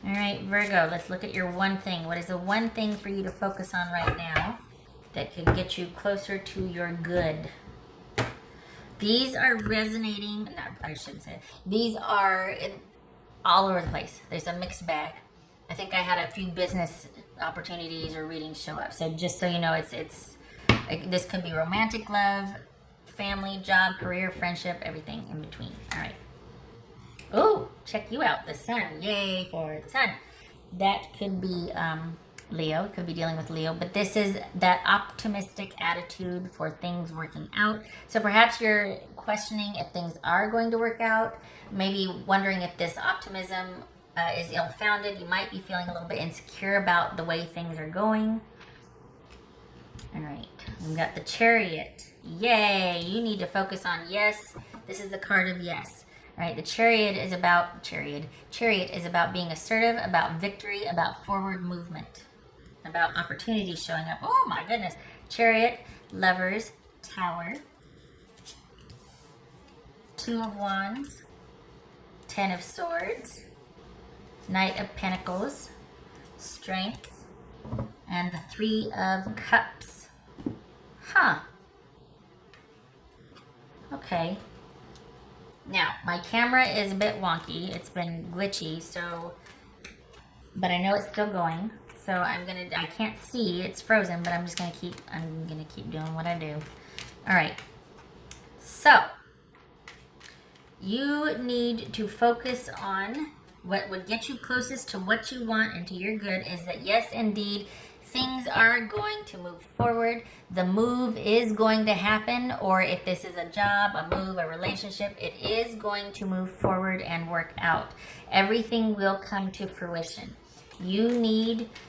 All right, Virgo, let's look at your one thing. What is the one thing for you to focus on right now that could get you closer to your good? These are resonating, no, I shouldn't say. These are all over the place. There's a mixed bag. I think I had a few business opportunities or readings show up. So just so you know, it's like, this could be romantic love, family, job, career, friendship, everything in between. All right. Oh, check you out. The sun. Yay for the sun. That could be Leo. Could be dealing with Leo. But this is that optimistic attitude for things working out. So perhaps you're questioning if things are going to work out. Maybe wondering if this optimism is ill-founded. You might be feeling a little bit insecure about the way things are going. All right. We've got the Chariot. Yay. You need to focus on yes. This is the card of yes. Right, the chariot is about being assertive, about victory, about forward movement, about opportunities showing up. Oh my goodness. Chariot, Lovers, Tower, Two of Wands, Ten of Swords, Knight of Pentacles, Strength, and the Three of Cups. Huh. Okay. Now, my camera is a bit wonky. It's been glitchy, so, but I know it's still going. So I can't see, it's frozen, but I'm gonna keep doing what I do. All right. So, you need to focus on what would get you closest to what you want and to your good is that, yes, indeed, things are going to move forward. The move is going to happen, or if this is a job, a move, a relationship, it is going to move forward and work out. Everything will come to fruition.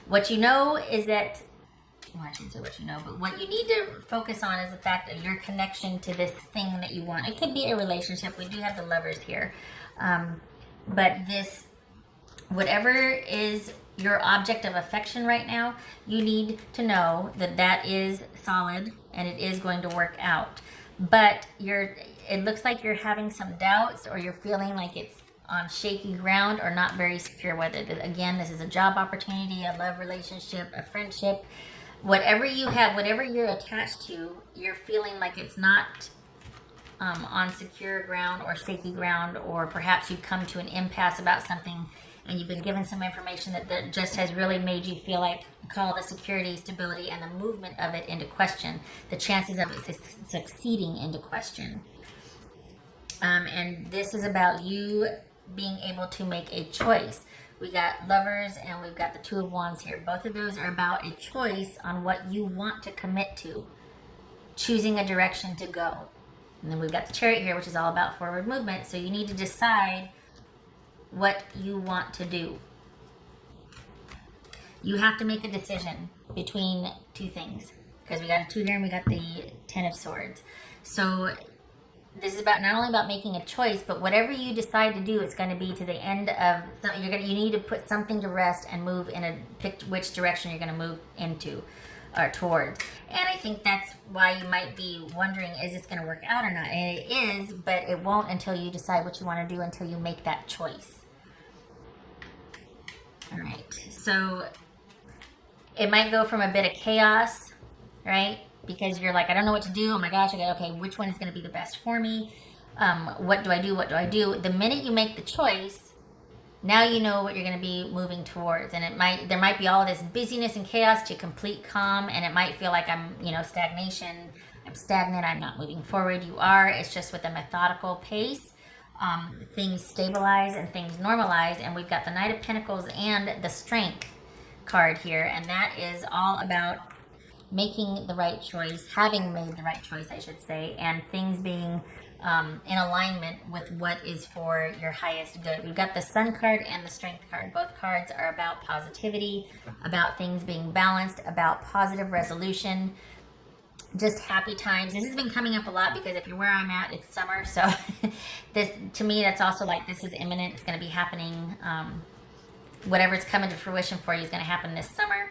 What you know is that, well, I shouldn't say what you know, but what you need to focus on is the fact of your connection to this thing that you want. It could be a relationship. We do have the Lovers here. But whatever is your object of affection right now, you need to know that that is solid and it is going to work out. But it looks like you're having some doubts, or you're feeling like it's on shaky ground or not very secure, whether, again, this is a job opportunity, a love relationship, a friendship, whatever you have, whatever you're attached to, you're feeling like it's not on secure ground or shaky ground, or perhaps you've come to an impasse about something and you've been given some information that just has really made you feel like, call the security, stability, and the movement of it into question, the chances of it succeeding into question. And this is about you being able to make a choice. We got Lovers and we've got the Two of Wands here. Both of those are about a choice on what you want to commit to, choosing a direction to go. And then we've got the Chariot here, which is all about forward movement. So you need to decide what you want to do. You have to make a decision between two things, because we got a 2 here and we got the 10 of Swords. So this is about not only about making a choice, but whatever you decide to do, it's going to be to the end of you need to put something to rest and move pick which direction you're going to move into or towards. And I think that's why you might be wondering, is this going to work out or not? And it is, but it won't until you decide what you want to do, until you make that choice. All right, so it might go from a bit of chaos, right? Because you're like, I don't know what to do. Oh my gosh, okay, which one is going to be the best for me? What do I do? What do I do? The minute you make the choice, now you know what you're going to be moving towards. And there might be all this busyness and chaos to complete calm, and it might feel like I'm, stagnation. I'm stagnant. I'm not moving forward. You are. It's just with a methodical pace. Things stabilize and things normalize, and we've got the Knight of Pentacles and the Strength card here, and that is all about making the right choice, having made the right choice, I should say, and things being in alignment with what is for your highest good. We've got the Sun card and the Strength card. Both cards are about positivity, about things being balanced, about positive resolution, just happy times. This has been coming up a lot because if you're where I'm at, it's summer. So this, to me, that's also like, this is imminent. It's going to be happening. Whatever's coming to fruition for you is going to happen this summer.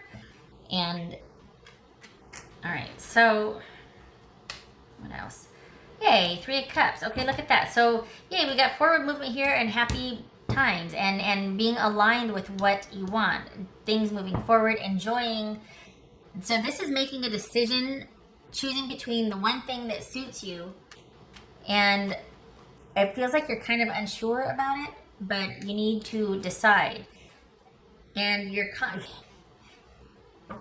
And all right, so what else? Yay, 3 of Cups. Okay, look at that. So yay, we got forward movement here and happy times, and being aligned with what you want, things moving forward, enjoying. So this is making a decision, choosing between the one thing that suits you, and it feels like you're kind of unsure about it, but you need to decide. And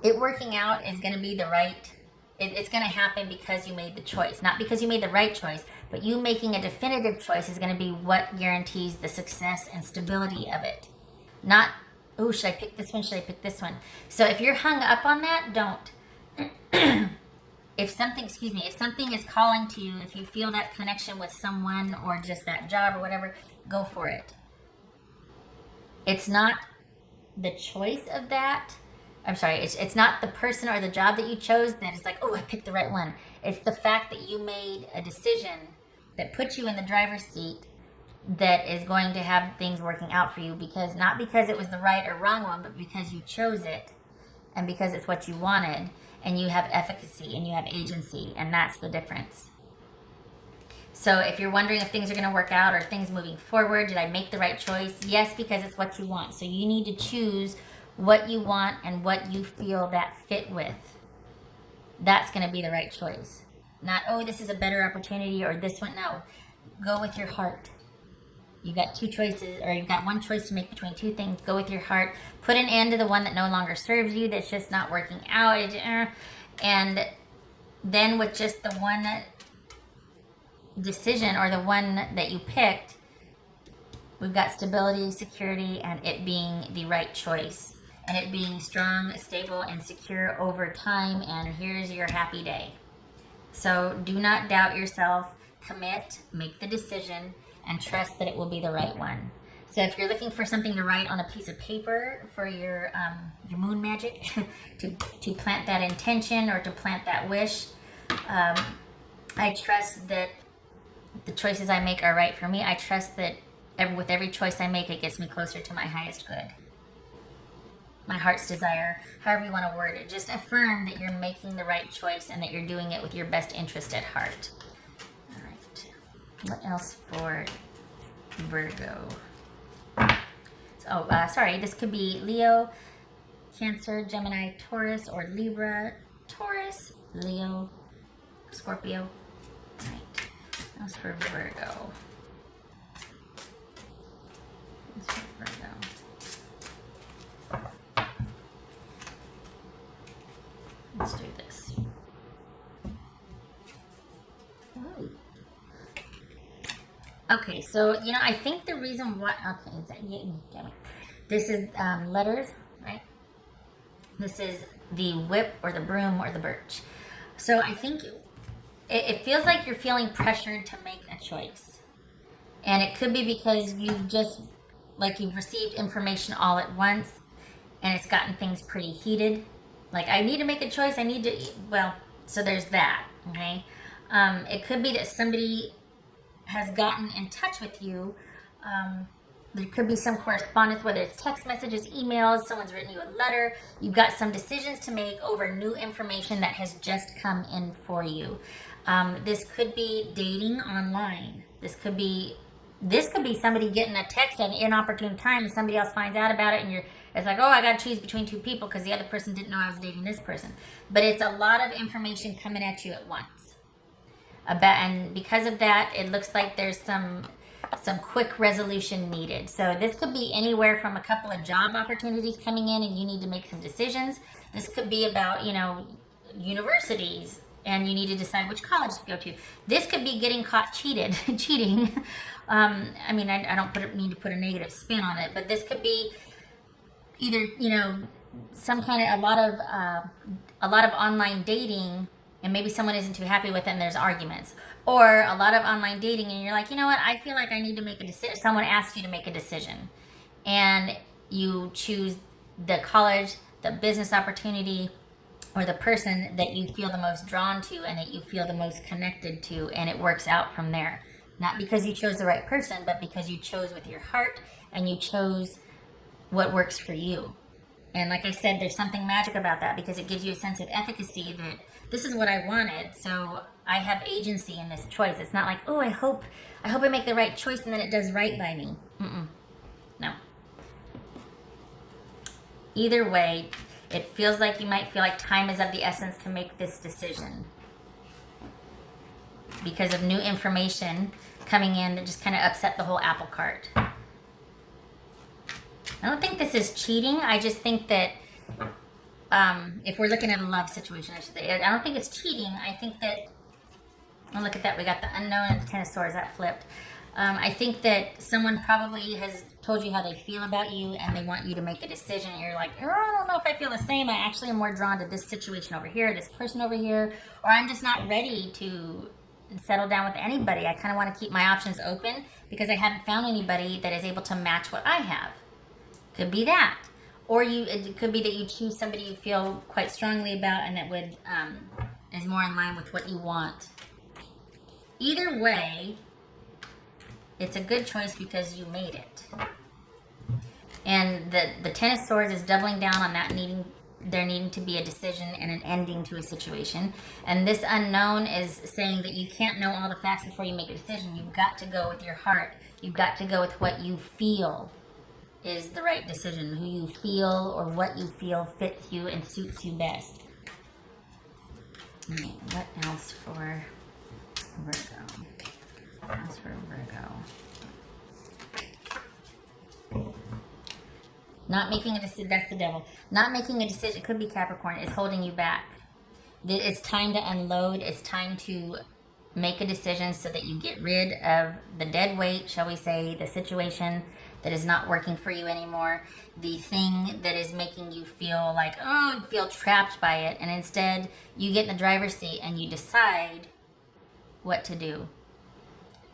it working out is going to be the right, it's going to happen because you made the choice, not because you made the right choice, but you making a definitive choice is going to be what guarantees the success and stability of it. Not, oh, should I pick this one? Should I pick this one? So if you're hung up on that, don't. If something is calling to you, if you feel that connection with someone or just that job or whatever, go for it. It's not the choice of that. I'm sorry, it's not the person or the job that you chose that is like, oh, I picked the right one. It's the fact that you made a decision that puts you in the driver's seat that is going to have things working out for you, because not because it was the right or wrong one, but because you chose it and because it's what you wanted, and you have efficacy and you have agency, and that's the difference. So if you're wondering if things are going to work out or things moving forward, did I make the right choice? Yes, because it's what you want. So you need to choose what you want and what you feel that fit with. That's going to be the right choice. Not, oh, this is a better opportunity or this one. No, go with your heart. You got two choices, or you've got one choice to make between two things. Go with your heart. Put an end to the one that no longer serves you, that's just not working out. And then with just the one decision or the one that you picked, we've got stability, security, and it being the right choice. And it being strong, stable, and secure over time. And here's your happy day. So do not doubt yourself. Commit, make the decision, and trust that it will be the right one. So if you're looking for something to write on a piece of paper for your moon magic, to plant that intention or to plant that wish, I trust that the choices I make are right for me. I trust that with every choice I make, it gets me closer to my highest good. My heart's desire, however you want to word it. Just affirm that you're making the right choice and that you're doing it with your best interest at heart. All right. What else for Virgo? Sorry. This could be Leo, Cancer, Gemini, Taurus, or Libra, Taurus, Leo, Scorpio. All right. That's for Virgo. That's for Virgo. Let's do this. Ooh. Okay, so, I think the reason why... Okay, this is letters, right? This is the whip or the broom or the birch. So I think it feels like you're feeling pressured to make a choice. And it could be because you've received information all at once and it's gotten things pretty heated. Like, I need to make a choice. So there's that, okay? It could be that somebody has gotten in touch with you. There could be some correspondence, whether it's text messages, emails, someone's written you a letter. You've got some decisions to make over new information that has just come in for you. This could be dating online. This could be somebody getting a text at an inopportune time and somebody else finds out about it, and it's like, oh, I got to choose between two people because the other person didn't know I was dating this person. But it's a lot of information coming at you at once. And because of that, it looks like there's some quick resolution needed. So this could be anywhere from a couple of job opportunities coming in and you need to make some decisions. This could be about, universities, and you need to decide which college to go to. This could be getting caught cheating. I don't mean to put a negative spin on it, but this could be either, some kind of a lot of online dating, and maybe someone isn't too happy with it and there's arguments. Or a lot of online dating and you're like, you know what, I feel like I need to make a decision. Someone asks you to make a decision. And you choose the college, the business opportunity, or the person that you feel the most drawn to and that you feel the most connected to, and it works out from there. Not because you chose the right person, but because you chose with your heart and you chose what works for you. And like I said, there's something magic about that because it gives you a sense of efficacy that this is what I wanted, so I have agency in this choice. It's not like, oh, I hope I make the right choice and then it does right by me. Either way, it feels like you might feel like time is of the essence to make this decision because of new information coming in that just kind of upset the whole apple cart. I don't think this is cheating. I just think that if we're looking at a love situation, I should say, I don't think it's cheating. I think that, oh, look at that. We got the unknown and the Ten of Swords. That flipped. I think that someone probably has told you how they feel about you and they want you to make a decision. And you're like, oh, I don't know if I feel the same. I actually am more drawn to this situation over here, this person over here, or I'm just not ready to settle down with anybody. I kind of want to keep my options open because I haven't found anybody that is able to match what I have. Could be that. Or it could be that you choose somebody you feel quite strongly about and that would is more in line with what you want. Either way, it's a good choice because you made it. And the Ten of Swords is doubling down on that there needing to be a decision and an ending to a situation. And this unknown is saying that you can't know all the facts before you make a decision. You've got to go with your heart. You've got to go with what you feel is the right decision. Who you feel or what you feel fits you and suits you best. Okay, what else for Virgo? As for Virgo, not making a decision, that's the devil. Not making a decision, it could be Capricorn, is holding you back. It's time to unload. It's time to make a decision so that you get rid of the dead weight, shall we say, the situation that is not working for you anymore, the thing that is making you feel like, oh, you feel trapped by it, and instead you get in the driver's seat and you decide what to do.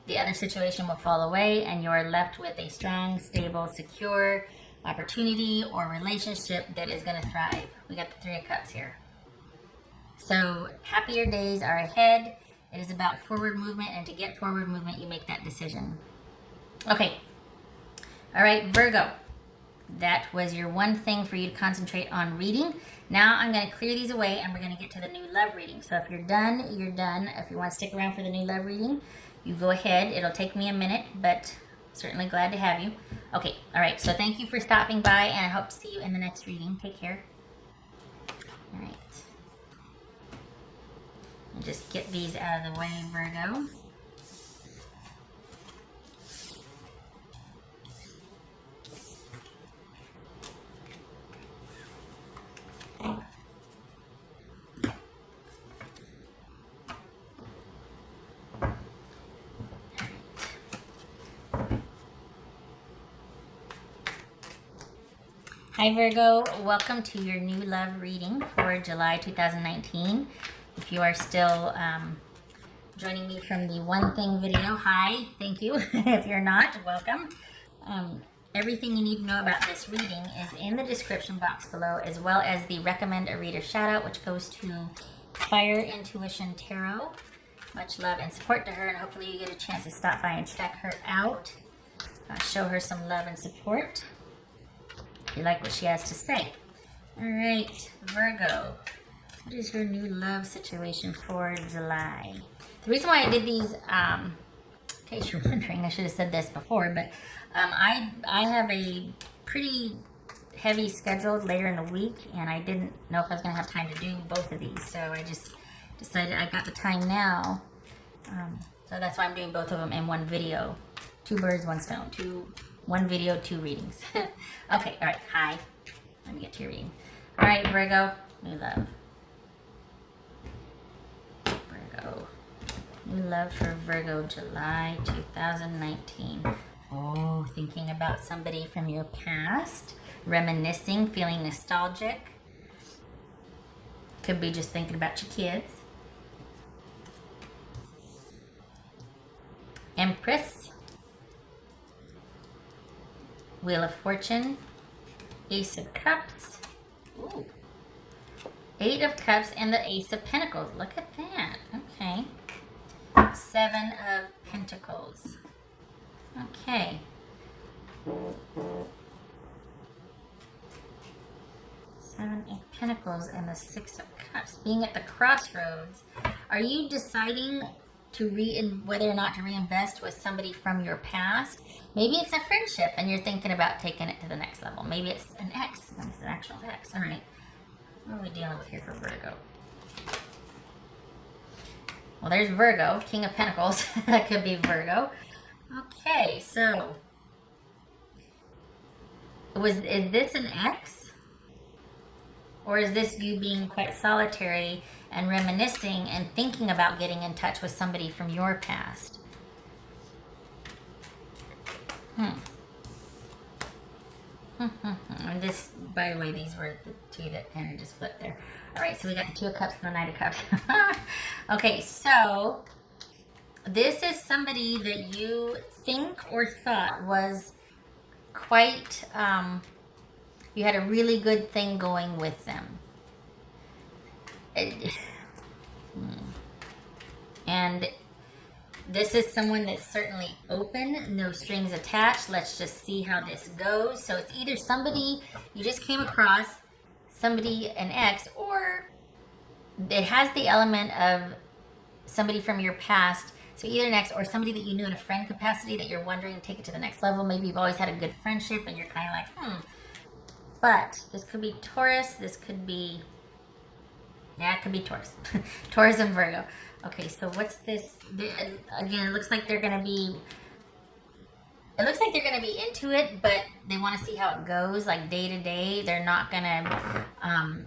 The other situation will fall away and you are left with a strong, stable, secure opportunity or relationship that is going to thrive. We got the Three of Cups here. So happier days are ahead. It is about forward movement, and to get forward movement, you make that decision. Okay. All right, Virgo. That was your one thing for you to concentrate on reading. Now I'm going to clear these away and we're going to get to the new love reading. So if you're done, you're done. If you want to stick around for the new love reading, you go ahead. It'll take me a minute, but certainly glad to have you. Okay, all right. So thank you for stopping by, and I hope to see you in the next reading. Take care. All right. I'll just get these out of the way, Virgo. Hi Virgo, welcome to your new love reading for July 2019. If you are still joining me from the One Thing video, hi, thank you. If you're not, welcome. Everything you need to know about this reading is in the description box below, as well as the Recommend a Reader shout out, which goes to Fire Intuition Tarot. Much love and support to her, and hopefully you get a chance to stop by and check her out. Show her some love and support if you like what she has to say. All right, Virgo, what is your new love situation for July? The reason why I did these, in case you're wondering, I should have said this before, but I have a pretty heavy schedule later in the week, and I didn't know if I was going to have time to do both of these, so I just decided I got the time now. So that's why I'm doing both of them in one video. Two birds, one stone. One video, two readings. Okay, all right, hi. Let me get to your reading. All right, Virgo, new love. Virgo. New love for Virgo, July 2019. Oh, thinking about somebody from your past. Reminiscing, feeling nostalgic. Could be just thinking about your kids. Empress. Wheel of Fortune, Ace of Cups, ooh, Eight of Cups, and the Ace of Pentacles. Look at that. Okay. Seven of Pentacles. Okay. Seven of Pentacles and the Six of Cups. Being at the crossroads, are you deciding whether or not to reinvest with somebody from your past. Maybe it's a friendship and you're thinking about taking it to the next level. Maybe it's an ex. It's an actual ex. All right. What are we dealing with here for Virgo? Well, there's Virgo, King of Pentacles. That could be Virgo. Okay, so is this an ex? Or is this you being quite solitary and reminiscing and thinking about getting in touch with somebody from your past? And this, by the way, these were the two that kind of just flipped there. All right, so we got the Two of Cups and the Knight of Cups. Okay, so this is somebody that you think or thought was quite, you had a really good thing going with them. And this is someone that's certainly open, no strings attached. Let's just see how this goes. So it's either somebody you just came across, somebody, an ex, or it has the element of somebody from your past. So either an ex or somebody that you knew in a friend capacity that you're wondering to take it to the next level. Maybe you've always had a good friendship and you're kind of like, But this could be Taurus. This could be, yeah, it could be Taurus. Taurus and Virgo. Okay, so what's this? Again, it looks like they're going to be, into it, but they want to see how it goes, like day to day. They're not going to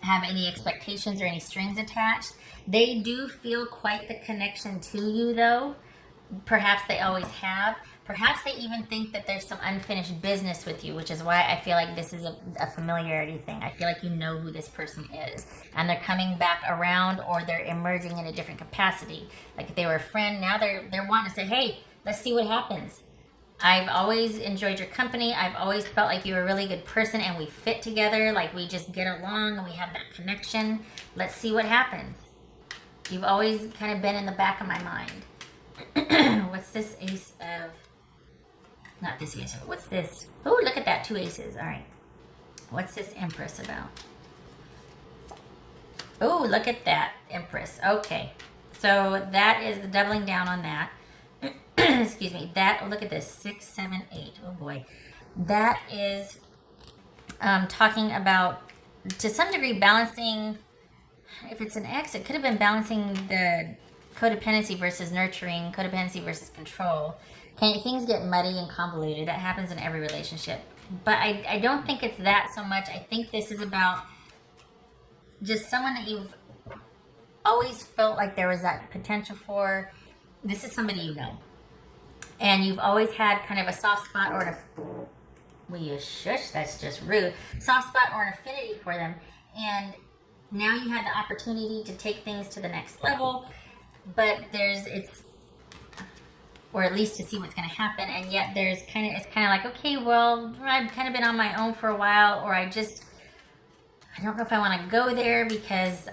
have any expectations or any strings attached. They do feel quite the connection to you, though. Perhaps they always have. Perhaps they even think that there's some unfinished business with you, which is why I feel like this is a familiarity thing. I feel like you know who this person is, and they're coming back around, or they're emerging in a different capacity. Like if they were a friend, now they're wanting to say, hey, let's see what happens. I've always enjoyed your company. I've always felt like you're a really good person, and we fit together. Like we just get along, and we have that connection. Let's see what happens. You've always kind of been in the back of my mind. What's this Ace of... Not this ace. What's this? Oh, look at that. 2 aces. All right. What's this Empress about? Oh, look at that Empress. Okay. So that is the doubling down on that. Excuse me. That, look at this. 6, 7, 8. Oh, boy. That is talking about, to some degree, balancing. If it's an ex, it could have been balancing the codependency versus nurturing, codependency versus control. Things get muddy and convoluted. That happens in every relationship. But I don't think it's that so much. I think this is about just someone that you've always felt like there was that potential for. This is somebody you know. And you've always had kind of a soft spot or will you shush? That's just rude. Soft spot or an affinity for them. And now you had the opportunity to take things to the next level. But or at least to see what's going to happen, and yet it's kind of like, okay, well, I've kind of been on my own for a while, or I don't know if I want to go there because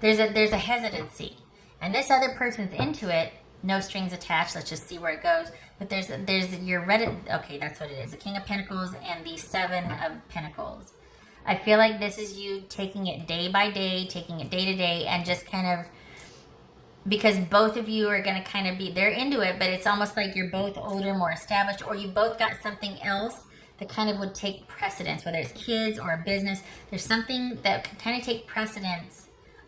there's a hesitancy, and this other person's into it, no strings attached. Let's just see where it goes. But there's your Reddit. Okay, that's what it is. The King of Pentacles and the 7 of Pentacles. I feel like this is you taking it day by day, taking it day to day, and just kind of, because both of you are going to kind of be, they're into it, but it's almost like you're both older, more established, or you both got something else that kind of would take precedence, whether it's kids or a business. There's something that could kind of take precedence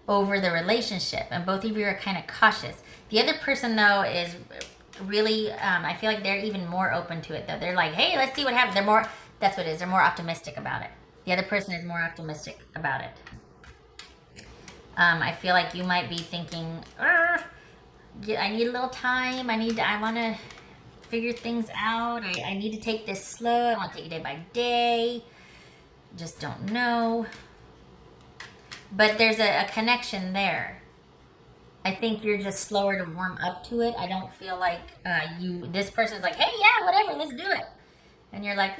over the relationship, and both of you are kind of cautious. The other person, though, is really, I feel like they're even more open to it, though. They're like, hey, let's see what happens. That's what it is. They're more optimistic about it. The other person is more optimistic about it. I feel like you might be thinking, I need a little time. I want to figure things out. I need to take this slow. I want to take it day by day. Just don't know. But there's a connection there. I think you're just slower to warm up to it. I don't feel like this person's like, hey, yeah, whatever, let's do it. And you're like,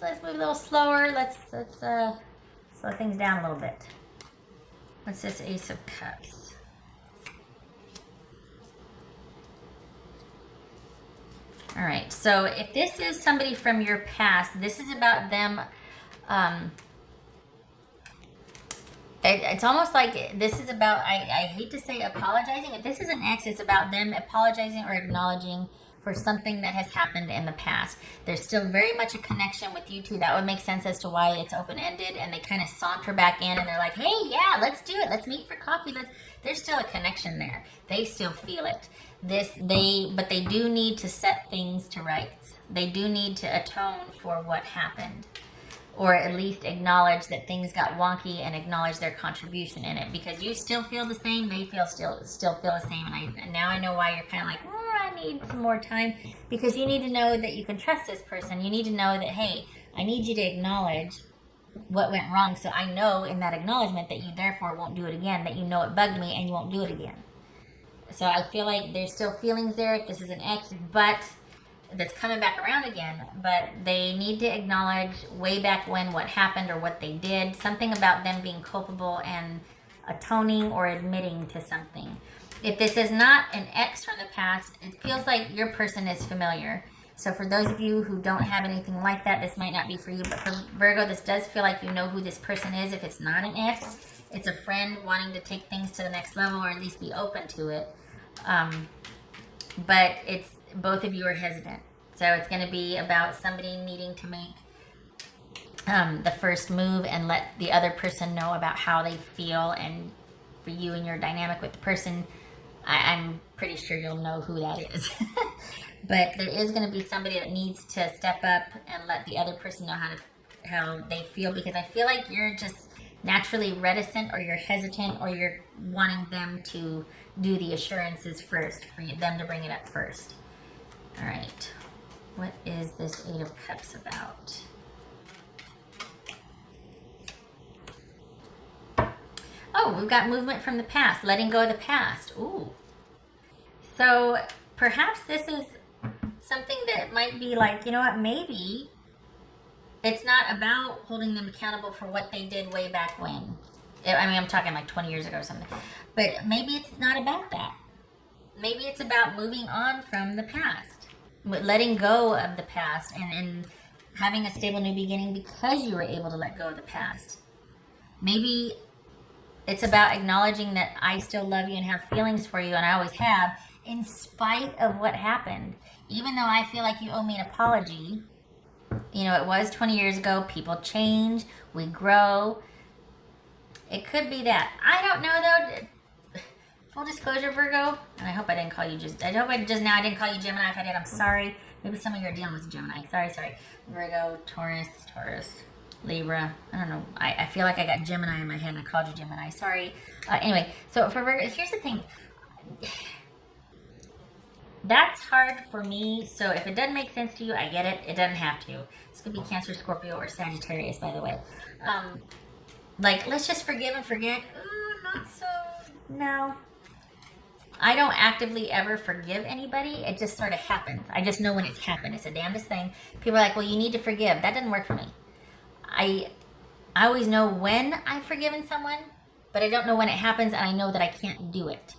let's move a little slower. Let's slow things down a little bit. What's this Ace of Cups? All right, so if this is somebody from your past, this is about them It's almost like this is about, I hate to say apologizing. If this is an ex, it's about them apologizing or acknowledging for something that has happened in the past. There's still very much a connection with you two. That would make sense as to why it's open-ended, and they kind of saunter back in and they're like, hey, yeah, let's do it. Let's meet for coffee. There's still a connection there. They still feel it. But they do need to set things to rights. They do need to atone for what happened, or at least acknowledge that things got wonky and acknowledge their contribution in it, because you still feel the same, they still feel the same. And now I know why you're kind of like, I need some more time, because you need to know that you can trust this person. You need to know that, hey, I need you to acknowledge what went wrong, so I know in that acknowledgement that you therefore won't do it again, that you know it bugged me and you won't do it again. So I feel like there's still feelings there if this is an ex, but that's coming back around again. But they need to acknowledge way back when what happened or what they did, something about them being culpable and atoning or admitting to something. If this is not an ex from the past, it feels like your person is familiar. So for those of you who don't have anything like that, this might not be for you. But for Virgo, this does feel like you know who this person is. If it's not an ex, it's a friend wanting to take things to the next level, or at least be open to it. But it's both of you are hesitant. So it's going to be about somebody needing to make the first move and let the other person know about how they feel. And for you and your dynamic with the person, I'm pretty sure you'll know who that is. But there is going to be somebody that needs to step up and let the other person know how they feel, because I feel like you're just naturally reticent, or you're hesitant, or you're wanting them to do the assurances first, for them to bring it up first. All right. What is this Eight of Cups about? Oh, we've got movement from the past, letting go of the past. Ooh. So perhaps this is something that might be like, you know what, maybe it's not about holding them accountable for what they did way back when. I mean, I'm talking like 20 years ago or something. But maybe it's not about that. Maybe it's about moving on from the past, letting go of the past, and having a stable new beginning because you were able to let go of the past. Maybe it's about acknowledging that I still love you and have feelings for you, and I always have, in spite of what happened. Even though I feel like you owe me an apology, you know, it was 20 years ago, people change, we grow. It could be that. I don't know though. Full disclosure, Virgo, and I hope I didn't call you I didn't call you Gemini. If I did, I'm sorry. Maybe some of you are dealing with Gemini. Sorry. Virgo, Taurus, Libra. I don't know. I feel like I got Gemini in my head and I called you Gemini. Sorry. Anyway, so for Virgo, here's the thing. That's hard for me, so if it doesn't make sense to you, I get it. It doesn't have to. This could be Cancer, Scorpio, or Sagittarius, by the way. Like, let's just forgive and forget. Not so. No. I don't actively ever forgive anybody. It just sort of happens. I just know when it's happened. It's the damnedest thing. People are like, well, you need to forgive. That doesn't work for me. I always know when I've forgiven someone, but I don't know when it happens, and I know that I can't do it.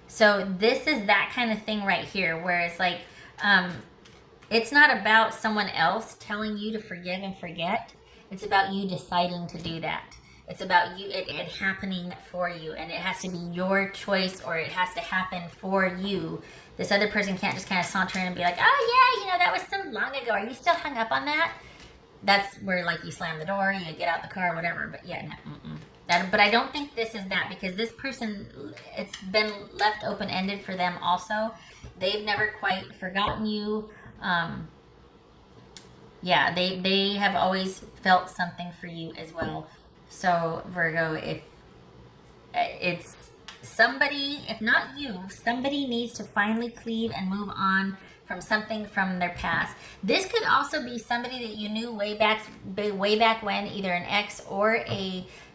So this is that kind of thing right here, where it's like, it's not about someone else telling you to forgive and forget. It's about you deciding to do that. It's about you, it happening for you, and it has to be your choice, or it has to happen for you. This other person can't just kind of saunter in and be like, oh yeah, that was so long ago. Are you still hung up on that? That's where, like, you slam the door, you get out the car, whatever. But yeah, no, but I don't think this is that, because this person, it's been left open-ended for them also. They've never quite forgotten you. Yeah, they have always felt something for you as well. So Virgo, if it's somebody, if not you, somebody needs to finally cleave and move on from something from their past. This could also be somebody that you knew way back when, either an ex or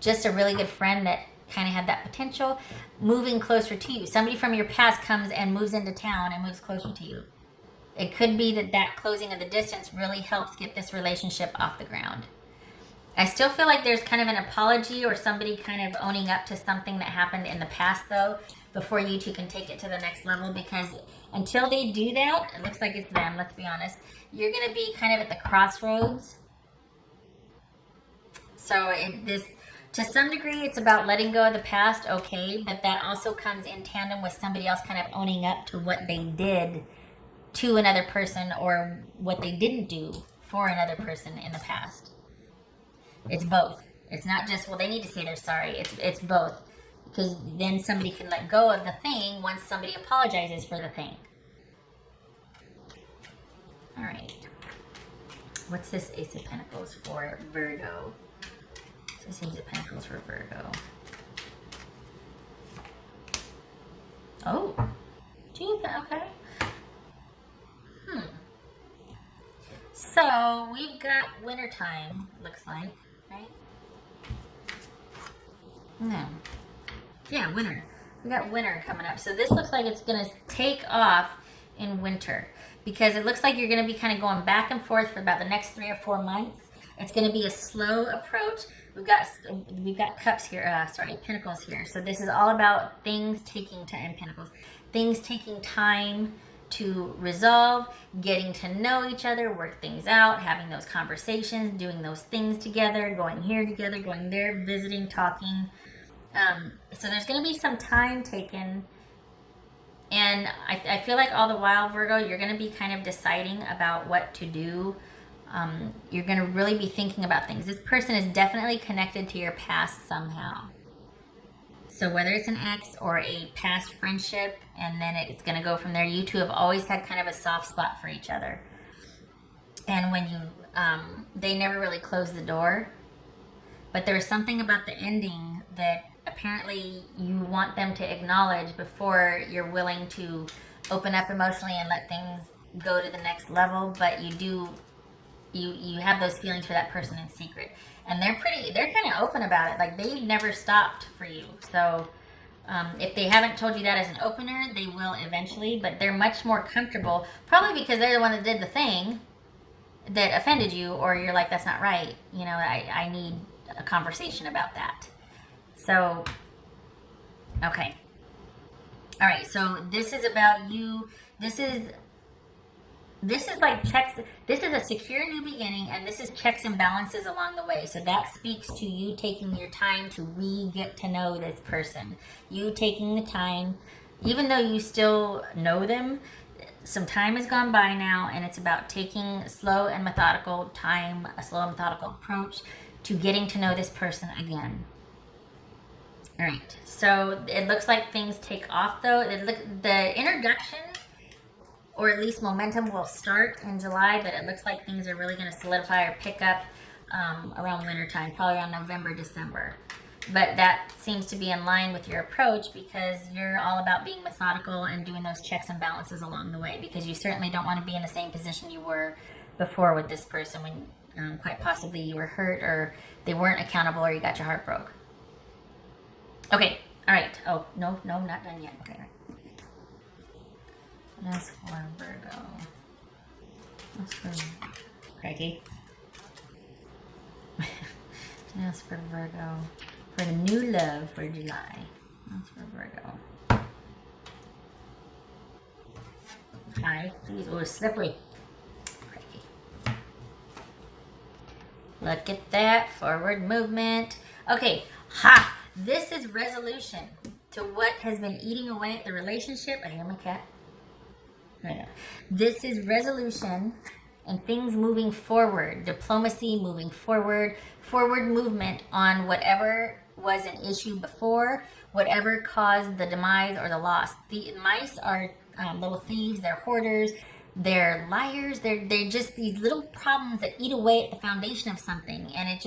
just a really good friend that kind of had that potential, moving closer to you. Somebody from your past comes and moves into town and moves closer to you. It could be that closing of the distance really helps get this relationship off the ground. I still feel like there's kind of an apology, or somebody kind of owning up to something that happened in the past, though, before you two can take it to the next level, because until they do that, it looks like it's them, let's be honest, you're going to be kind of at the crossroads. So To some degree, it's about letting go of the past, okay, but that also comes in tandem with somebody else kind of owning up to what they did to another person or what they didn't do for another person in the past. It's both. It's not just, well, they need to say they're sorry. It's both. Because then somebody can let go of the thing once somebody apologizes for the thing. All right. What's this Ace of Pentacles for Virgo? This Ace of Pentacles for Virgo. Oh. Gee, okay. So we've got wintertime, looks like, right? No. Yeah, winter. We got winter coming up. So this looks like it's going to take off in winter because it looks like you're going to be kind of going back and forth for about the next 3 or 4 months. It's going to be a slow approach. We've got cups here, pentacles here. So this is all about things taking time, pentacles. Things taking time to resolve, getting to know each other, work things out, having those conversations, doing those things together, going here together, going there, visiting, talking. So there's going to be some time taken. And I feel like all the while, Virgo, you're going to be kind of deciding about what to do. You're going to really be thinking about things. This person is definitely connected to your past somehow. So whether it's an ex or a past friendship, and then it's going to go from there. You two have always had kind of a soft spot for each other. And when you, they never really closed the door. But there's something about the ending that apparently you want them to acknowledge before you're willing to open up emotionally and let things go to the next level. But you have those feelings for that person in secret. And they're kind of open about it. Like, they've never stopped for you. So if they haven't told you that as an opener, they will eventually. But they're much more comfortable, probably because they're the one that did the thing that offended you, or you're like, that's not right. You know, I need a conversation about that. So, okay. All right, so this is about you. This is like checks. This is a secure new beginning, and this is checks and balances along the way. So that speaks to you taking your time to get to know this person. You taking the time, even though you still know them, some time has gone by now, and it's about taking slow and methodical time, a slow and methodical approach to getting to know this person again. All right, so it looks like things take off, though. The introduction, or at least momentum, will start in July, but it looks like things are really going to solidify or pick up around wintertime, probably around November, December. But that seems to be in line with your approach because you're all about being methodical and doing those checks and balances along the way, because you certainly don't want to be in the same position you were before with this person when quite possibly you were hurt or they weren't accountable or you got your heart broke. Okay, all right. Oh, no, not done yet. Okay, all right. That's for Virgo. That's for Craigie. That's for Virgo. For the new love for July. That's for Virgo. Hi. Please. Oh, it's slippery. Craigie. Look at that. Forward movement. Okay. Ha! This is resolution to what has been eating away at the relationship. I hear my cat. This is resolution and things moving forward, diplomacy moving forward, forward movement on whatever was an issue before, whatever caused the demise or the loss. The mice are little thieves, they're hoarders, they're liars, they're just these little problems that eat away at the foundation of something, and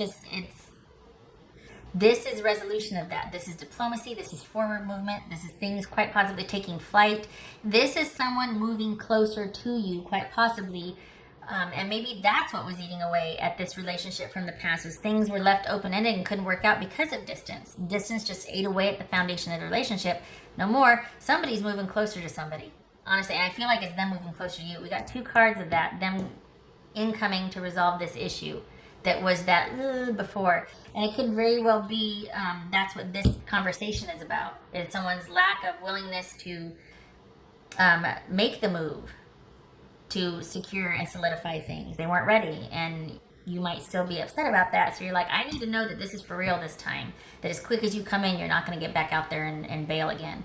this is resolution of that. This is diplomacy. This is forward movement. This is things quite possibly taking flight. This is someone moving closer to you, quite possibly. And maybe that's what was eating away at this relationship from the past, was things were left open-ended and couldn't work out because of distance. Distance just ate away at the foundation of the relationship. No more. Somebody's moving closer to somebody. Honestly, and I feel like it's them moving closer to you. We got 2 cards of that, them incoming to resolve this issue that was that before. And it could very well be that's what this conversation is about, is someone's lack of willingness to make the move to secure and solidify things. They weren't ready, and you might still be upset about that. So you're like, I need to know that this is for real this time. That as quick as you come in, you're not going to get back out there and bail again.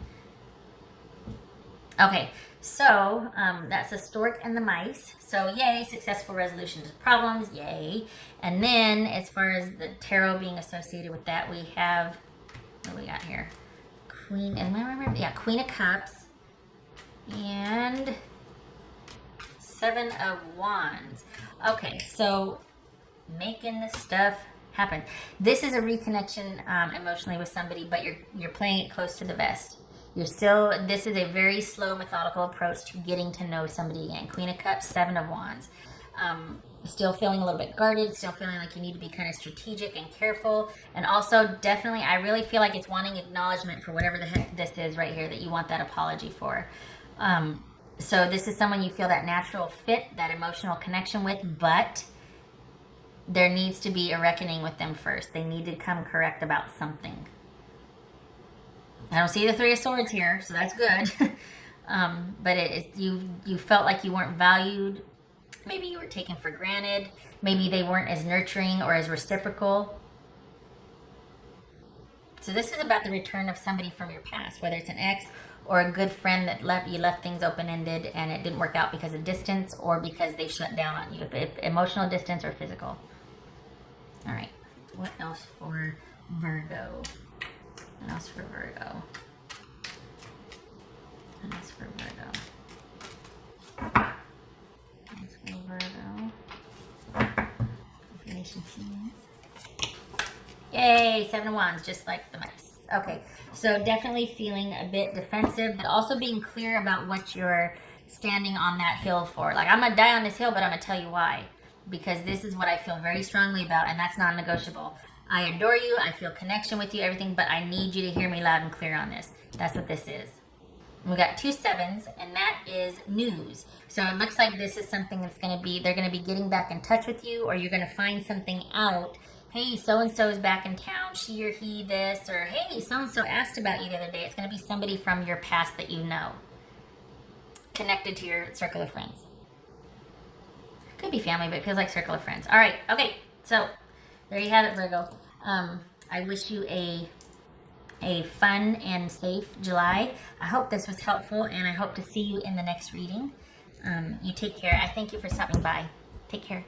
Okay, so that's the stork and the mice. So yay, successful resolution to problems, yay. And then as far as the tarot being associated with that, we have, what do we got here? Queen, and I remember, yeah, Queen of Cups and Seven of Wands. Okay, so making this stuff happen. This is a reconnection emotionally with somebody, but you're playing it close to the vest. This is a very slow, methodical approach to getting to know somebody again. Queen of Cups, Seven of Wands. Still feeling a little bit guarded, still feeling like you need to be kind of strategic and careful. And also, definitely, I really feel like it's wanting acknowledgement for whatever the heck this is right here that you want that apology for. So this is someone you feel that natural fit, that emotional connection with, but there needs to be a reckoning with them first. They need to come correct about something. I don't see the Three of Swords here, so that's good. But you felt like you weren't valued. Maybe you were taken for granted. Maybe they weren't as nurturing or as reciprocal. So this is about the return of somebody from your past, whether it's an ex or a good friend that left things open-ended and it didn't work out because of distance or because they shut down on you, if emotional distance or physical. All right, what else for Virgo? What else for Virgo? What else for Virgo? What else for Virgo? Information teams. Yay, Seven of Wands, just like the mice. Okay, so definitely feeling a bit defensive, but also being clear about what you're standing on that hill for. Like, I'm going to die on this hill, but I'm going to tell you why. Because this is what I feel very strongly about, and that's non-negotiable. I adore you, I feel connection with you, everything, but I need you to hear me loud and clear on this. That's what this is. We got 2 sevens, and that is news. So it looks like this is something that's going to be, they're going to be getting back in touch with you, or you're going to find something out. Hey, so-and-so is back in town, she or he this, or hey, so-and-so asked about you the other day. It's going to be somebody from your past that you know, connected to your circle of friends. Could be family, but it feels like circle of friends. All right, okay, so there you have it, Virgo. I wish you a fun and safe July. I hope this was helpful, and I hope to see you in the next reading. You take care. I thank you for stopping by. Take care.